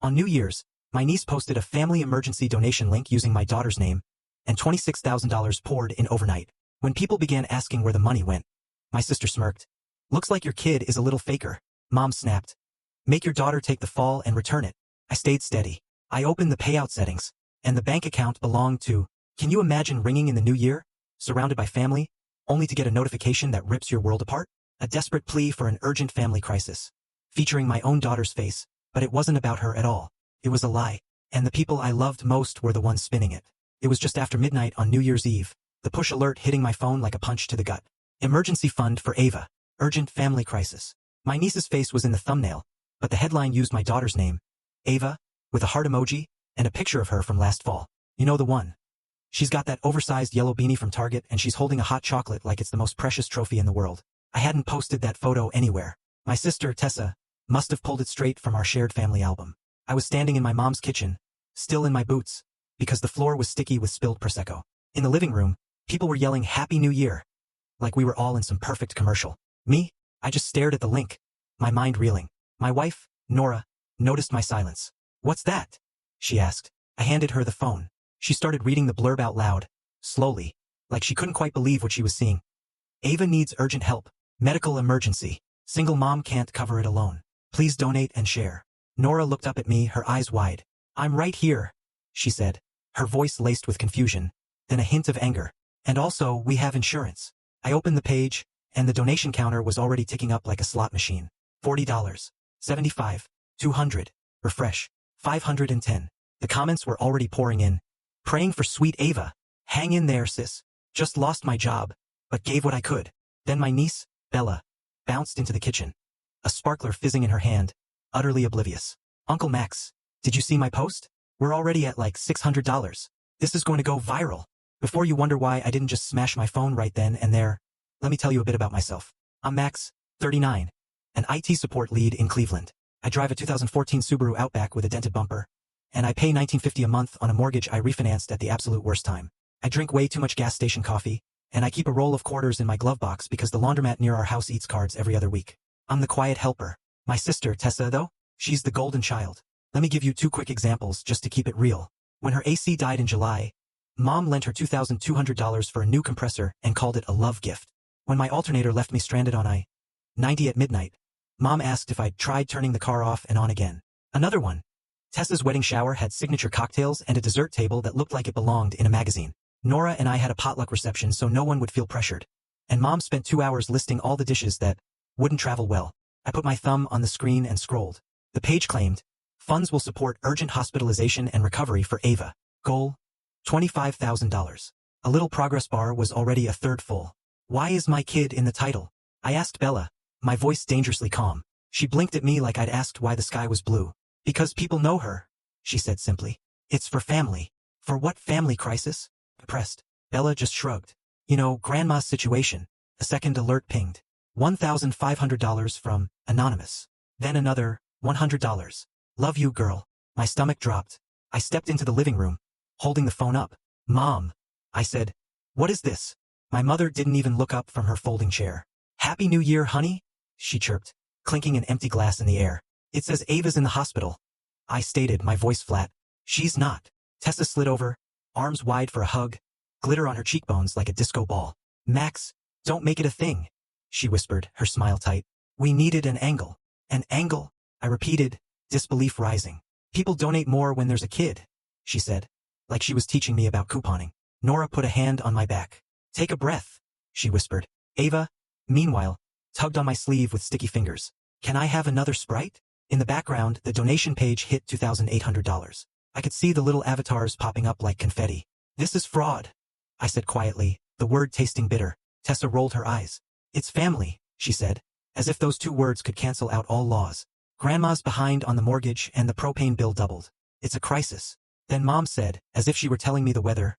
On New Year's, my niece posted a family emergency donation link using my daughter's name, and $26,000 poured in overnight. When people began asking where the money went, my sister smirked. Looks like your kid is a little faker, Mom snapped. Make your daughter take the fall and return it. I stayed steady. I opened the payout settings, and the bank account belonged to. Can you imagine ringing in the new year, surrounded by family, only to get a notification that rips your world apart? A desperate plea for an urgent family crisis, featuring my own daughter's face, but it wasn't about her at all. It was a lie, and the people I loved most were the ones spinning it. It was just after midnight on New Year's Eve, the push alert hitting my phone like a punch to the gut. Emergency fund for Ava. Urgent family crisis. My niece's face was in the thumbnail, but the headline used my daughter's name, Ava, with a heart emoji, and a picture of her from last fall. You know the one. She's got that oversized yellow beanie from Target and she's holding a hot chocolate like it's the most precious trophy in the world. I hadn't posted that photo anywhere. My sister, Tessa, must have pulled it straight from our shared family album. I was standing in my mom's kitchen, still in my boots, because the floor was sticky with spilled Prosecco. In the living room, people were yelling Happy New Year, like we were all in some perfect commercial. Me? I just stared at the link, my mind reeling. My wife, Nora, noticed my silence. What's that? She asked. I handed her the phone. She started reading the blurb out loud, slowly, like she couldn't quite believe what she was seeing. Ava needs urgent help. Medical emergency. Single mom can't cover it alone. Please donate and share. Nora looked up at me, her eyes wide. I'm right here, she said, her voice laced with confusion, then a hint of anger. And also, we have insurance. I opened the page, and the donation counter was already ticking up like a slot machine. $40. 75. 200. Refresh. 510. The comments were already pouring in. Praying for sweet Ava. Hang in there, sis. Just lost my job, but gave what I could. Then my niece, Bella, bounced into the kitchen, a sparkler fizzing in her hand, utterly oblivious. Uncle Max, did you see my post? We're already at like $600. This is going to go viral. Before you wonder why I didn't just smash my phone right then and there, let me tell you a bit about myself. I'm Max, 39, an IT support lead in Cleveland. I drive a 2014 Subaru Outback with a dented bumper, and I pay $19.50 a month on a mortgage I refinanced at the absolute worst time. I drink way too much gas station coffee, and I keep a roll of quarters in my glove box because the laundromat near our house eats cards every other week. I'm the quiet helper. My sister, Tessa, though, she's the golden child. Let me give you two quick examples just to keep it real. When her AC died in July, Mom lent her $2,200 for a new compressor and called it a love gift. When my alternator left me stranded on I-90 at midnight, Mom asked if I'd tried turning the car off and on again. Another one. Tessa's wedding shower had signature cocktails and a dessert table that looked like it belonged in a magazine. Nora and I had a potluck reception so no one would feel pressured. And Mom spent 2 hours listing all the dishes that wouldn't travel well. I put my thumb on the screen and scrolled. The page claimed, funds will support urgent hospitalization and recovery for Ava. Goal, $25,000. A little progress bar was already a third full. Why is my kid in the title? I asked Bella, my voice dangerously calm. She blinked at me like I'd asked why the sky was blue. Because people know her, she said simply. It's for family. For what family crisis? Depressed. Bella just shrugged. You know, Grandma's situation. A second alert pinged. $1,500 from Anonymous. Then another, $100. Love you, girl. My stomach dropped. I stepped into the living room, holding the phone up. Mom, I said. What is this? My mother didn't even look up from her folding chair. Happy New Year, honey, she chirped, clinking an empty glass in the air. It says Ava's in the hospital. I stated, my voice flat. She's not. Tessa slid over, arms wide for a hug, glitter on her cheekbones like a disco ball. Max, don't make it a thing, she whispered, her smile tight. We needed an angle. An angle? I repeated, disbelief rising. People donate more when there's a kid, she said, like she was teaching me about couponing. Nora put a hand on my back. Take a breath, she whispered. Ava, meanwhile, tugged on my sleeve with sticky fingers. Can I have another Sprite? In the background, the donation page hit $2,800. I could see the little avatars popping up like confetti. This is fraud, I said quietly, the word tasting bitter. Tessa rolled her eyes. It's family, she said, as if those two words could cancel out all laws. Grandma's behind on the mortgage and the propane bill doubled. It's a crisis. Then Mom said, as if she were telling me the weather.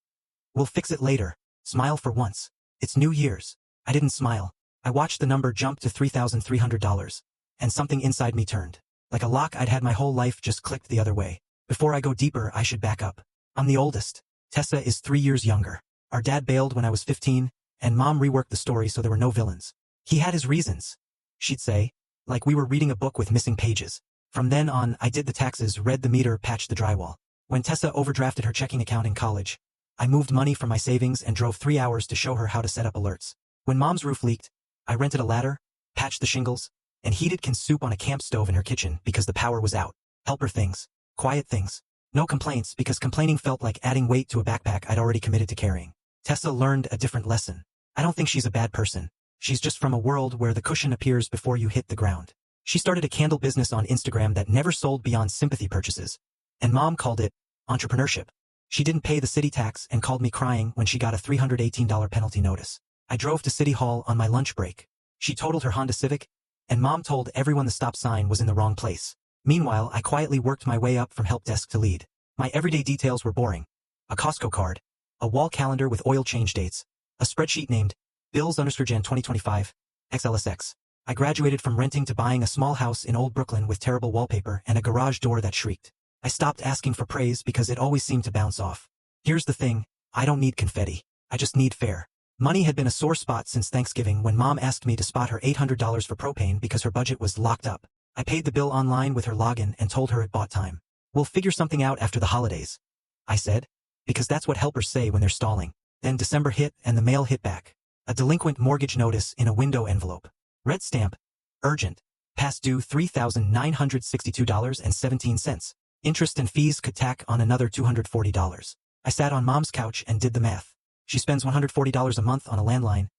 We'll fix it later. Smile for once. It's New Year's. I didn't smile. I watched the number jump to $3,300, and something inside me turned. Like a lock I'd had my whole life just clicked the other way. Before I go deeper, I should back up. I'm the oldest. Tessa is 3 years younger. Our dad bailed when I was 15, and Mom reworked the story so there were no villains. He had his reasons, she'd say, like we were reading a book with missing pages. From then on, I did the taxes, read the meter, patched the drywall. When Tessa overdrafted her checking account in college, I moved money from my savings and drove 3 hours to show her how to set up alerts. When Mom's roof leaked, I rented a ladder, patched the shingles, and heated canned soup on a camp stove in her kitchen because the power was out. Helper things. Quiet things. No complaints because complaining felt like adding weight to a backpack I'd already committed to carrying. Tessa learned a different lesson. I don't think she's a bad person. She's just from a world where the cushion appears before you hit the ground. She started a candle business on Instagram that never sold beyond sympathy purchases. And Mom called it entrepreneurship. She didn't pay the city tax and called me crying when she got a $318 penalty notice. I drove to City Hall on my lunch break. She totaled her Honda Civic, and Mom told everyone the stop sign was in the wrong place. Meanwhile, I quietly worked my way up from help desk to lead. My everyday details were boring. A Costco card, a wall calendar with oil change dates, a spreadsheet named Bills_Jan 2025, XLSX. I graduated from renting to buying a small house in Old Brooklyn with terrible wallpaper and a garage door that shrieked. I stopped asking for praise because it always seemed to bounce off. Here's the thing, I don't need confetti. I just need fair. Money had been a sore spot since Thanksgiving when Mom asked me to spot her $800 for propane because her budget was locked up. I paid the bill online with her login and told her it bought time. We'll figure something out after the holidays, I said, because that's what helpers say when they're stalling. Then December hit and the mail hit back. A delinquent mortgage notice in a window envelope. Red stamp. Urgent. Past due $3,962.17. Interest and fees could tack on another $240. I sat on Mom's couch and did the math. She spends $140 a month on a landline,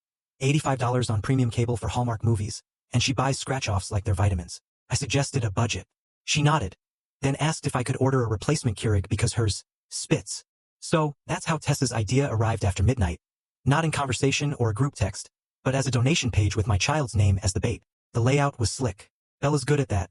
$85 on premium cable for Hallmark movies, and she buys scratch-offs like they're vitamins. I suggested a budget. She nodded, then asked if I could order a replacement Keurig because hers spits. So, that's how Tessa's idea arrived after midnight. Not in conversation or a group text, but as a donation page with my child's name as the bait. The layout was slick. Bella's good at that.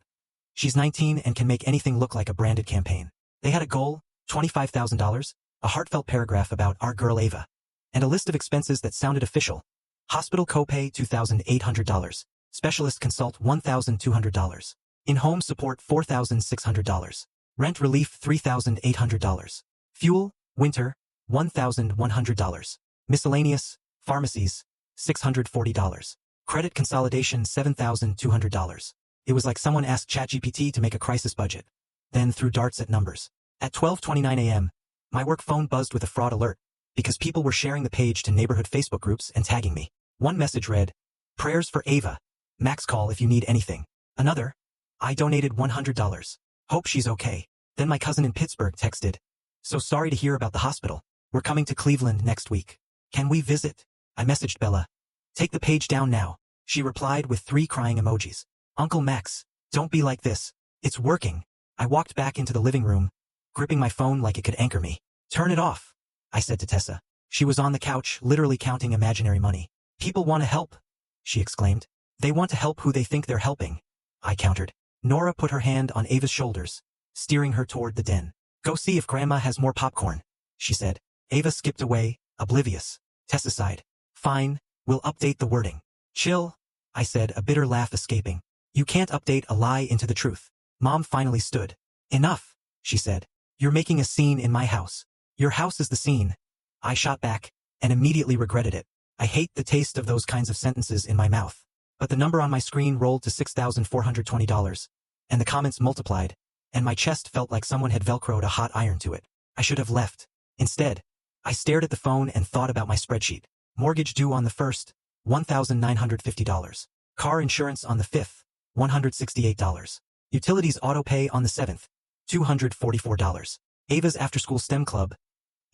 She's 19 and can make anything look like a branded campaign. They had a goal, $25,000, a heartfelt paragraph about our girl Ava, and a list of expenses that sounded official. Hospital copay $2,800. Specialist consult $1,200. In-home support $4,600. Rent relief $3,800. Fuel, winter, $1,100. Miscellaneous, pharmacies, $640. Credit consolidation $7,200. It was like someone asked ChatGPT to make a crisis budget, then threw darts at numbers. At 12:29 a.m., my work phone buzzed with a fraud alert, because people were sharing the page to neighborhood Facebook groups and tagging me. One message read, "Prayers for Ava. Max call if you need anything." Another, "I donated $100. Hope she's okay." Then my cousin in Pittsburgh texted, "So sorry to hear about the hospital. We're coming to Cleveland next week. Can we visit?" I messaged Bella, "Take the page down now." She replied with 3 crying emojis. "Uncle Max, don't be like this. It's working." I walked back into the living room, gripping my phone like it could anchor me. "Turn it off," I said to Tessa. She was on the couch, literally counting imaginary money. "People want to help," she exclaimed. "They want to help who they think they're helping," I countered. Nora put her hand on Ava's shoulders, steering her toward the den. "Go see if Grandma has more popcorn," she said. Ava skipped away, oblivious. Tessa sighed. "Fine, we'll update the wording." "Chill," I said, a bitter laugh escaping. "You can't update a lie into the truth." Mom finally stood. "Enough," she said. "You're making a scene in my house. Your house is the scene." I shot back, and immediately regretted it. I hate the taste of those kinds of sentences in my mouth. But the number on my screen rolled to $6,420, and the comments multiplied, and my chest felt like someone had velcroed a hot iron to it. I should have left. Instead, I stared at the phone and thought about my spreadsheet. Mortgage due on the 1st, $1,950. Car insurance on the 5th, $168. Utilities auto pay on the 7th, $244. Ava's after-school STEM club,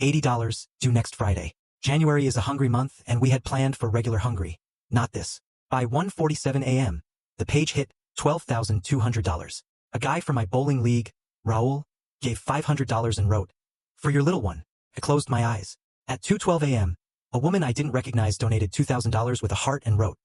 $80, due next Friday. January is a hungry month and we had planned for regular hungry. Not this. By 1:47 a.m., the page hit $12,200. A guy from my bowling league, Raul, gave $500 and wrote, "For your little one." I closed my eyes. At 2:12 a.m., a woman I didn't recognize donated $2,000 with a heart and wrote,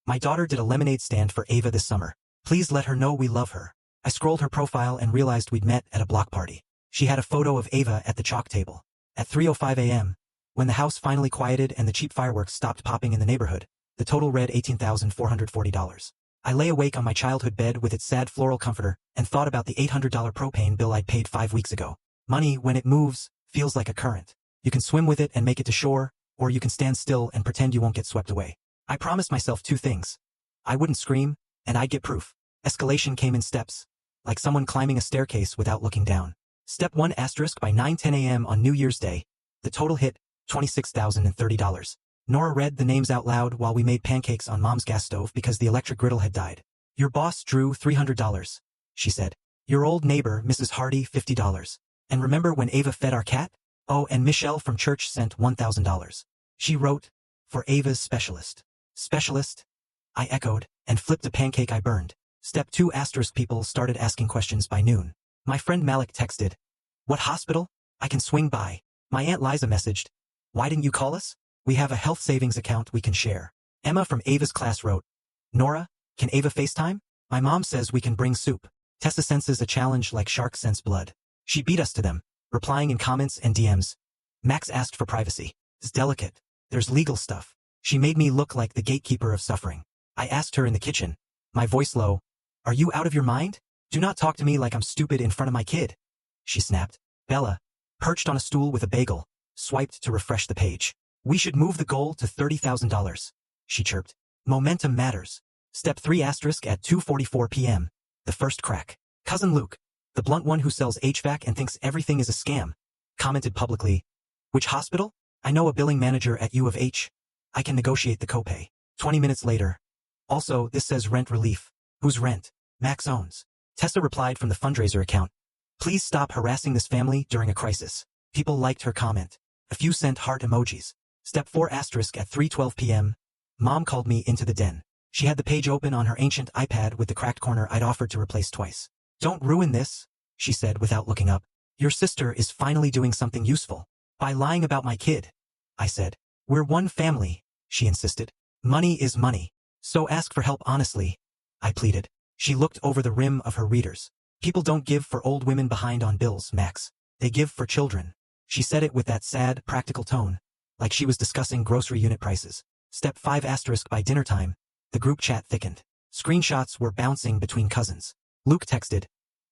"My daughter did a lemonade stand for Ava this summer. Please let her know we love her." I scrolled her profile and realized we'd met at a block party. She had a photo of Ava at the chalk table. At 3:05 a.m., when the house finally quieted and the cheap fireworks stopped popping in the neighborhood, the total read $18,440. I lay awake on my childhood bed with its sad floral comforter and thought about the $800 propane bill I'd paid 5 weeks ago. Money, when it moves, feels like a current. You can swim with it and make it to shore, or you can stand still and pretend you won't get swept away. I promised myself 2 things. I wouldn't scream, and I'd get proof. Escalation came in steps. like someone climbing a staircase without looking down. Step 1 asterisk by 9:10 a.m. on New Year's Day. The total hit, $26,030. Nora read the names out loud while we made pancakes on Mom's gas stove because the electric griddle had died. Your boss drew $300, she said. Your old neighbor, Mrs. Hardy, $50. And remember when Ava fed our cat? Oh, and Michelle from church sent $1,000. She wrote, for Ava's specialist. Specialist? I echoed, and flipped a pancake I burned. Step 2 asterisk people started asking questions by noon. My friend Malik texted, what hospital? I can swing by. My Aunt Liza messaged, why didn't you call us? We have a health savings account we can share. Emma from Ava's class wrote, Nora, can Ava FaceTime? My mom says we can bring soup. Tessa senses a challenge like shark sense blood. She beat us to them, replying in comments and DMs. Max asked for privacy. It's delicate. There's legal stuff. She made me look like the gatekeeper of suffering. I asked her in the kitchen, my voice low, are you out of your mind? Do not talk to me like I'm stupid in front of my kid. She snapped. Bella, perched on a stool with a bagel, swiped to refresh the page. We should move the goal to $30,000. She chirped. Momentum matters. Step 3 asterisk at 2:44 p.m. The first crack. Cousin Luke, the blunt one who sells HVAC and thinks everything is a scam, commented publicly. Which hospital? I know a billing manager at U of H. I can negotiate the copay. 20 minutes later. Also, this says rent relief. Whose rent? Max owns. Tessa replied from the fundraiser account. Please stop harassing this family during a crisis. People liked her comment. A few sent heart emojis. Step 4 asterisk at 3:12 p.m. Mom called me into the den. She had the page open on her ancient iPad with the cracked corner I'd offered to replace twice. Don't ruin this, she said without looking up. Your sister is finally doing something useful. By lying about my kid. I said. We're one family, she insisted. Money is money. So ask for help honestly, I pleaded. She looked over the rim of her readers. People don't give for old women behind on bills, Max. They give for children. She said it with that sad, practical tone, like she was discussing grocery unit prices. Step 5 asterisk by dinner time. The group chat thickened. Screenshots were bouncing between cousins. Luke texted,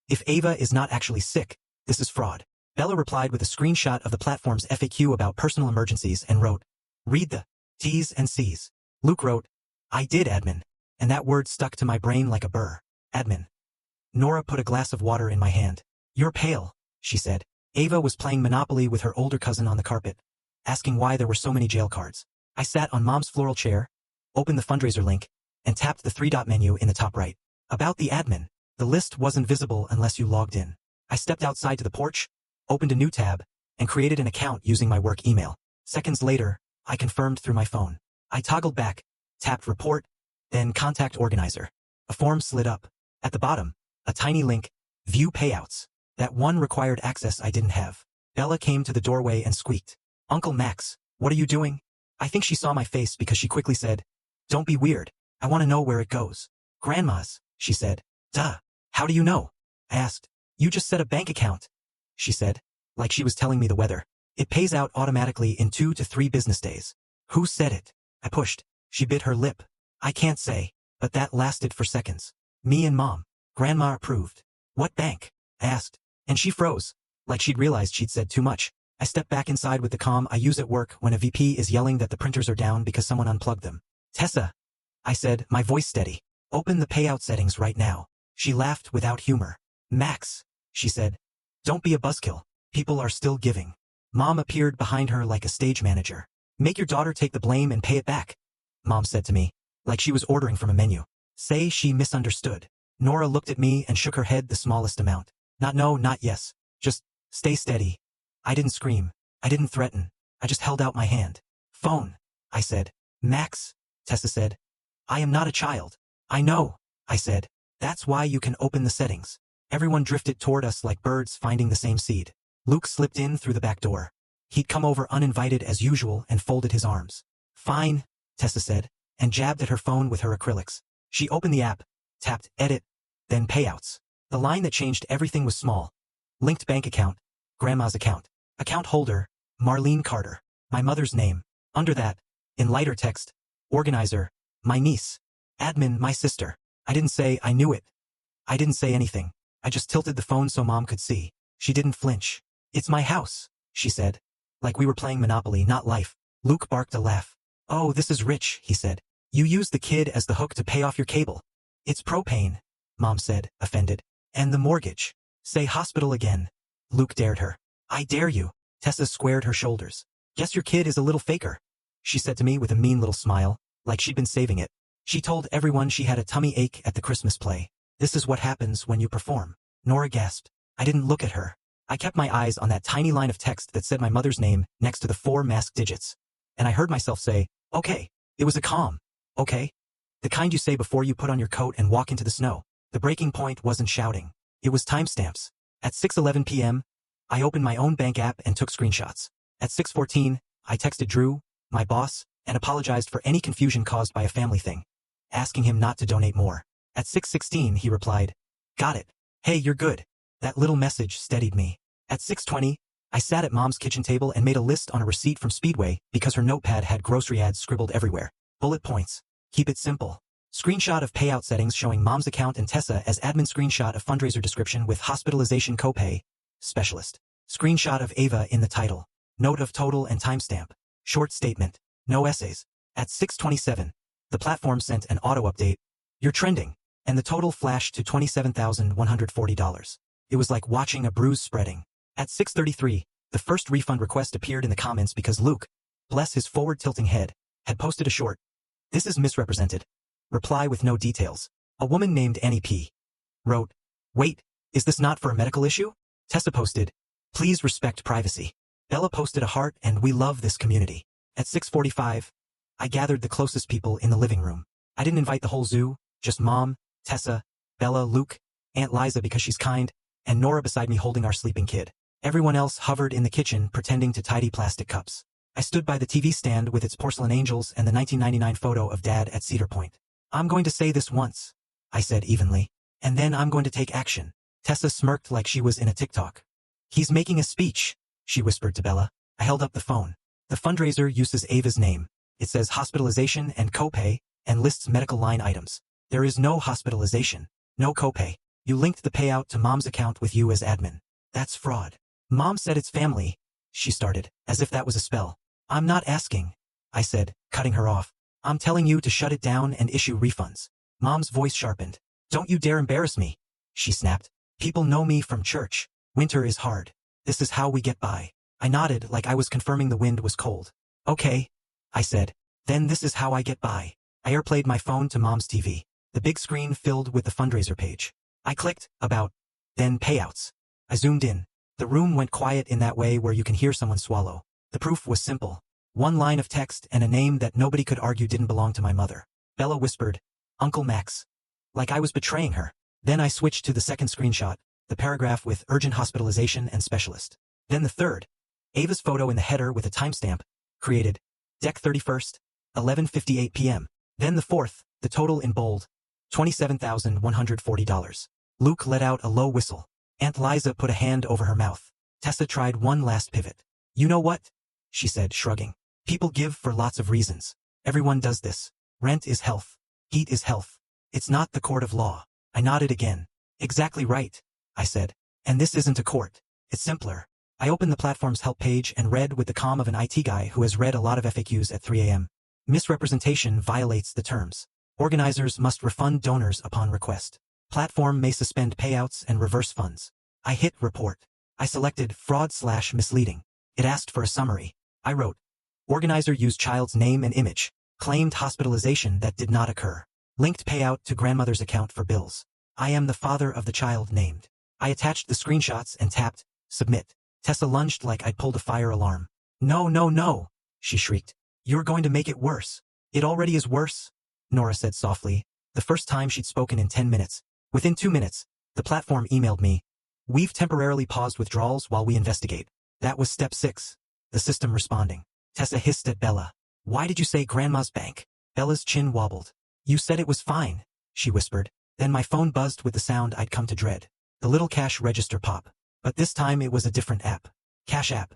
if Ava is not actually sick, this is fraud. Bella replied with a screenshot of the platform's FAQ about personal emergencies and wrote, read the T's and C's. Luke wrote, I did, admin. And that word stuck to my brain like a burr. Admin. Nora put a glass of water in my hand. You're pale, she said. Ava was playing Monopoly with her older cousin on the carpet, asking why there were so many jail cards. I sat on Mom's floral chair, opened the fundraiser link, and tapped the 3-dot menu in the top right. About the admin. The list wasn't visible unless you logged in. I stepped outside to the porch, opened a new tab, and created an account using my work email. Seconds later, I confirmed through my phone. I toggled back, tapped report, then contact organizer. A form slid up. At the bottom, a tiny link, view payouts. That one required access I didn't have. Bella came to the doorway and squeaked. Uncle Max, what are you doing? I think she saw my face because she quickly said, don't be weird. I want to know where it goes. Grandma's, she said. Duh. How do you know? I asked. You just set a bank account, she said, like she was telling me the weather. It pays out automatically in 2 to 3 business days. Who said it? I pushed. She bit her lip. I can't say, but that lasted for seconds. Me and Mom. Grandma approved. What bank? I asked, and she froze, like she'd realized she'd said too much. I stepped back inside with the calm I use at work when a VP is yelling that the printers are down because someone unplugged them. Tessa, I said, my voice steady. Open the payout settings right now. She laughed without humor. Max, she said, don't be a buzzkill. People are still giving. Mom appeared behind her like a stage manager. Make your daughter take the blame and pay it back, Mom said to me, like she was ordering from a menu. Say she misunderstood. Nora looked at me and shook her head the smallest amount. Not no, not yes. Just stay steady. I didn't scream. I didn't threaten. I just held out my hand. Phone, I said. Max, Tessa said. I am not a child. I know, I said. That's why you can open the settings. Everyone drifted toward us like birds finding the same seed. Luke slipped in through the back door. He'd come over uninvited as usual and folded his arms. Fine, Tessa said, and jabbed at her phone with her acrylics. She opened the app, tapped edit, then payouts. The line that changed everything was small. Linked bank account, Grandma's account. Account holder, Marlene Carter. My mother's name. Under that, in lighter text, organizer, my niece. Admin, my sister. I didn't say I knew it. I didn't say anything. I just tilted the phone so Mom could see. She didn't flinch. It's my house, she said. Like we were playing Monopoly, not life. Luke barked a laugh. Oh, this is rich, he said. You used the kid as the hook to pay off your cable. It's propane, Mom said, offended. And the mortgage. Say hospital again. Luke dared her. I dare you. Tessa squared her shoulders. Guess your kid is a little faker, she said to me with a mean little smile, like she'd been saving it. She told everyone she had a tummy ache at the Christmas play. This is what happens when you perform. Nora gasped. I didn't look at her. I kept my eyes on that tiny line of text that said my mother's name next to the 4 masked digits. And I heard myself say, okay. It was a calm, okay? The kind you say before you put on your coat and walk into the snow. The breaking point wasn't shouting. It was timestamps. At 6:11 p.m., I opened my own bank app and took screenshots. At 6:14, I texted Drew, my boss, and apologized for any confusion caused by a family thing, asking him not to donate more. At 6:16, he replied, got it. Hey, you're good. That little message steadied me. At 6:20, I sat at Mom's kitchen table and made a list on a receipt from Speedway because her notepad had grocery ads scribbled everywhere. Bullet points. Keep it simple. Screenshot of payout settings showing Mom's account and Tessa as admin. Screenshot of fundraiser description with hospitalization copay specialist. Screenshot of Ava in the title. Note of total and timestamp. Short statement. No essays. At 6:27, the platform sent an auto update. You're trending. And the total flashed to $27,140. It was like watching a bruise spreading. At 6:33, the first refund request appeared in the comments because Luke, bless his forward-tilting head, had posted a short. This is misrepresented. Reply with no details. A woman named Annie P. wrote, wait, is this not for a medical issue? Tessa posted, please respect privacy. Bella posted a heart and we love this community. At 6:45, I gathered the closest people in the living room. I didn't invite the whole zoo, just Mom, Tessa, Bella, Luke, Aunt Liza because she's kind, and Nora beside me holding our sleeping kid. Everyone else hovered in the kitchen pretending to tidy plastic cups. I stood by the TV stand with its porcelain angels and the 1999 photo of Dad at Cedar Point. I'm going to say this once, I said evenly, and then I'm going to take action. Tessa smirked like she was in a TikTok. He's making a speech, she whispered to Bella. I held up the phone. The fundraiser uses Ava's name. It says hospitalization and copay, and lists medical line items. There is no hospitalization, no copay. You linked the payout to Mom's account with you as admin. That's fraud. Mom said it's family, she started, as if that was a spell. I'm not asking, I said, cutting her off. I'm telling you to shut it down and issue refunds. Mom's voice sharpened. Don't you dare embarrass me, she snapped. People know me from church. Winter is hard. This is how we get by. I nodded like I was confirming the wind was cold. Okay, I said. Then this is how I get by. I airplayed my phone to Mom's TV. The big screen filled with the fundraiser page. I clicked, about, then payouts. I zoomed in. The room went quiet in that way where you can hear someone swallow. The proof was simple. One line of text and a name that nobody could argue didn't belong to my mother. Bella whispered, Uncle Max. Like I was betraying her. Then I switched to the second screenshot, the paragraph with urgent hospitalization and specialist. Then the third, Ava's photo in the header with a timestamp, created, Dec 31st, 11:58 p.m. Then the fourth, the total in bold, $27,140. Luke let out a low whistle. Aunt Liza put a hand over her mouth. Tessa tried one last pivot. You know what? She said, shrugging. People give for lots of reasons. Everyone does this. Rent is health. Heat is health. It's not the court of law. I nodded again. Exactly right, I said. And this isn't a court. It's simpler. I opened the platform's help page and read with the calm of an IT guy who has read a lot of FAQs at 3 a.m. Misrepresentation violates the terms. Organizers must refund donors upon request. Platform may suspend payouts and reverse funds. I hit report. I selected fraud/misleading. It asked for a summary. I wrote, organizer used child's name and image, claimed hospitalization that did not occur, linked payout to grandmother's account for bills. I am the father of the child named. I attached the screenshots and tapped, submit. Tessa lunged like I'd pulled a fire alarm. No, no, no, she shrieked. You're going to make it worse. It already is worse, Nora said softly, the first time she'd spoken in 10 minutes. Within 2 minutes, the platform emailed me. We've temporarily paused withdrawals while we investigate. That was step 6. The system responding. Tessa hissed at Bella. Why did you say Grandma's bank? Bella's chin wobbled. You said it was fine, she whispered. Then my phone buzzed with the sound I'd come to dread. The little cash register pop. But this time it was a different app. Cash App.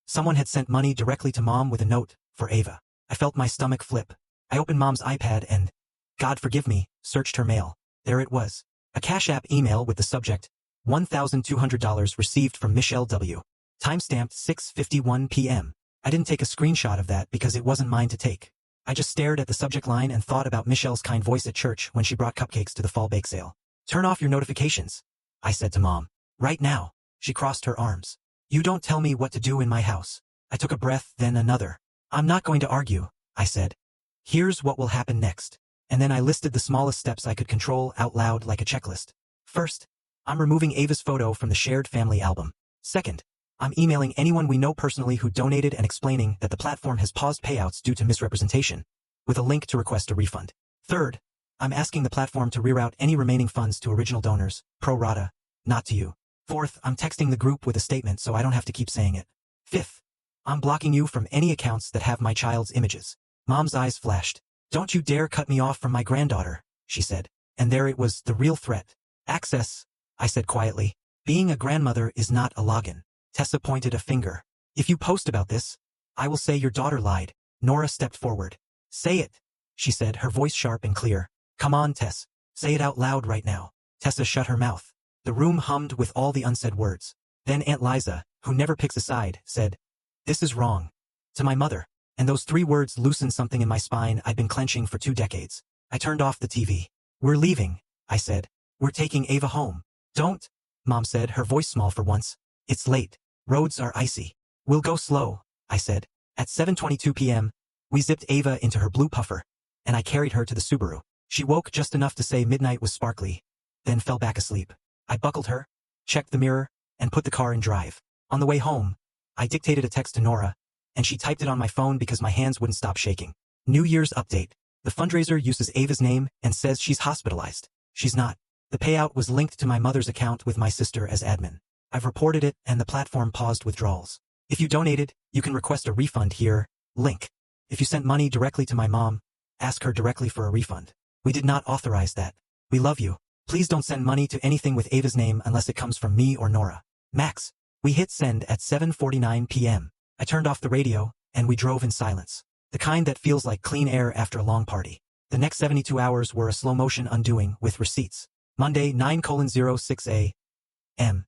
Someone had sent money directly to Mom with a note, for Ava. I felt my stomach flip. I opened Mom's iPad and, God forgive me, searched her mail. There it was. A Cash App email with the subject, $1,200 received from Michelle W. Timestamped 6:51 p.m. I didn't take a screenshot of that because it wasn't mine to take. I just stared at the subject line and thought about Michelle's kind voice at church when she brought cupcakes to the fall bake sale. Turn off your notifications. I said to Mom. Right now. She crossed her arms. You don't tell me what to do in my house. I took a breath, then another. I'm not going to argue, I said. Here's what will happen next. And then I listed the smallest steps I could control out loud like a checklist. First, I'm removing Ava's photo from the shared family album. Second, I'm emailing anyone we know personally who donated and explaining that the platform has paused payouts due to misrepresentation, with a link to request a refund. Third, I'm asking the platform to reroute any remaining funds to original donors, pro rata, not to you. Fourth, I'm texting the group with a statement so I don't have to keep saying it. Fifth, I'm blocking you from any accounts that have my child's images. Mom's eyes flashed. Don't you dare cut me off from my granddaughter, she said. And there it was, the real threat. Access, I said quietly. Being a grandmother is not a login. Tessa pointed a finger. If you post about this, I will say your daughter lied. Nora stepped forward. Say it, she said, her voice sharp and clear. Come on, Tess. Say it out loud right now. Tessa shut her mouth. The room hummed with all the unsaid words. Then Aunt Liza, who never picks a side, said, This is wrong. To my mother. And those 3 words loosened something in my spine I'd been clenching for 2 decades. I turned off the TV. We're leaving, I said. We're taking Ava home. Don't, Mom said, her voice small for once. It's late. Roads are icy. We'll go slow, I said. At 7:22 p.m., we zipped Ava into her blue puffer, and I carried her to the Subaru. She woke just enough to say midnight was sparkly, then fell back asleep. I buckled her, checked the mirror, and put the car in drive. On the way home, I dictated a text to Nora, and she typed it on my phone because my hands wouldn't stop shaking. New Year's update. The fundraiser uses Ava's name and says she's hospitalized. She's not. The payout was linked to my mother's account with my sister as admin. I've reported it and the platform paused withdrawals. If you donated, you can request a refund here. Link. If you sent money directly to my mom, ask her directly for a refund. We did not authorize that. We love you. Please don't send money to anything with Ava's name unless it comes from me or Nora. Max. We hit send at 7:49 p.m. I turned off the radio, and we drove in silence. The kind that feels like clean air after a long party. The next 72 hours were a slow-motion undoing with receipts. Monday, 9:06 a.m.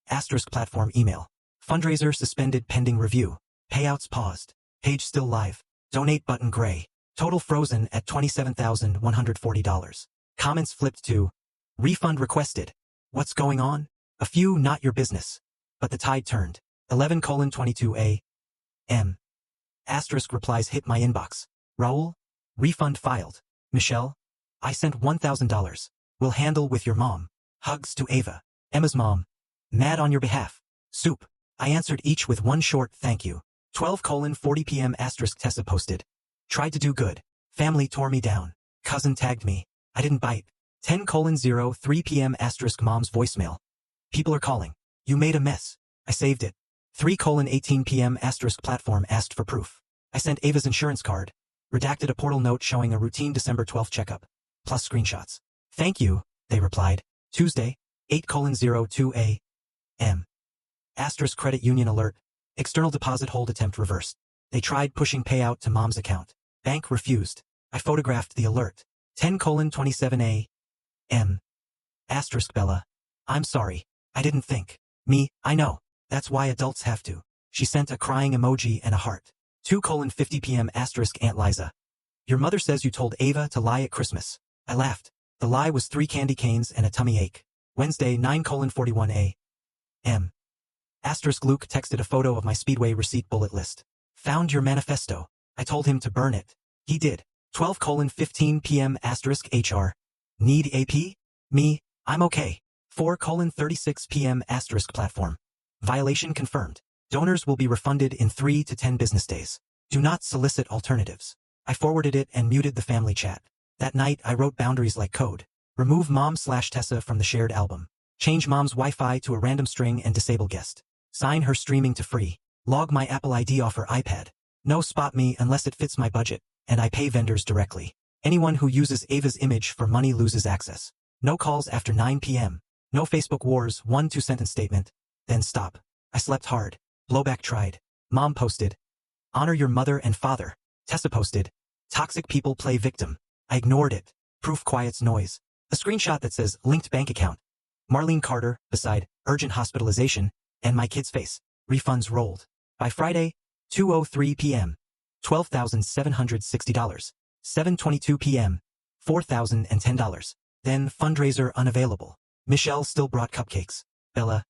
Asterisk platform email. Fundraiser suspended pending review. Payouts paused. Page still live. Donate button gray. Total frozen at $27,140. Comments flipped to refund requested. What's going on? A few not your business. But the tide turned. 11:22 a.m. Asterisk replies hit my inbox. Raul? Refund filed. Michelle? I sent $1,000. We'll handle with your mom. Hugs to Ava. Emma's mom. Mad on your behalf. Soup. I answered each with one short thank you. 12:40 p.m. Asterisk Tessa posted. Tried to do good. Family tore me down. Cousin tagged me. I didn't bite. 10:03 p.m. Asterisk mom's voicemail. People are calling. You made a mess. I saved it. 3:18 p.m. Asterisk platform asked for proof. I sent Ava's insurance card. Redacted a portal note showing a routine December 12th checkup. Plus screenshots. Thank you, they replied. Tuesday, 8:02 a.m. Asterisk credit union alert. External deposit hold attempt reversed. They tried pushing payout to mom's account. Bank refused. I photographed the alert. 10:27 a.m. Asterisk Bella. I'm sorry. I didn't think. Me, I know. That's why adults have to. She sent a crying emoji and a heart. 2:50 p.m. Asterisk Aunt Liza. Your mother says you told Ava to lie at Christmas. I laughed. The lie was 3 candy canes and a tummy ache. Wednesday, 9:41 a.m. Asterisk Luke texted a photo of my Speedway receipt bullet list. Found your manifesto. I told him to burn it. He did. 12:15 p.m. Asterisk HR. Need AP? Me, I'm okay. 4:36 p.m. Asterisk platform. Violation confirmed. Donors will be refunded in 3 to 10 business days. Do not solicit alternatives. I forwarded it and muted the family chat. That night I wrote boundaries like code. Remove mom/Tessa from the shared album. Change mom's Wi-Fi to a random string and disable guest. Sign her streaming to free. Log my Apple ID off her iPad. No spot me unless it fits my budget, and I pay vendors directly. Anyone who uses Ava's image for money loses access. No calls after 9 p.m. No Facebook wars, 1 2-sentence statement. Then stop. I slept hard. Blowback tried. Mom posted. Honor your mother and father. Tessa posted. Toxic people play victim. I ignored it. Proof quiets noise. A screenshot that says linked bank account. Marlene Carter, beside urgent hospitalization, and my kid's face. Refunds rolled. By Friday, 2:03 p.m. $12,760. 7:22 p.m. $4,010. Then fundraiser unavailable. Michelle still brought cupcakes. Bella.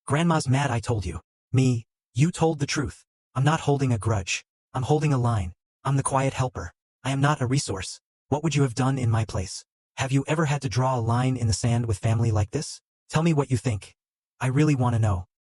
Grandma's mad I told you. Me. You told the truth. I'm not holding a grudge. I'm holding a line. I'm the quiet helper. I am not a resource. What would you have done in my place? Have you ever had to draw a line in the sand with family like this? Tell me what you think. I really want to know.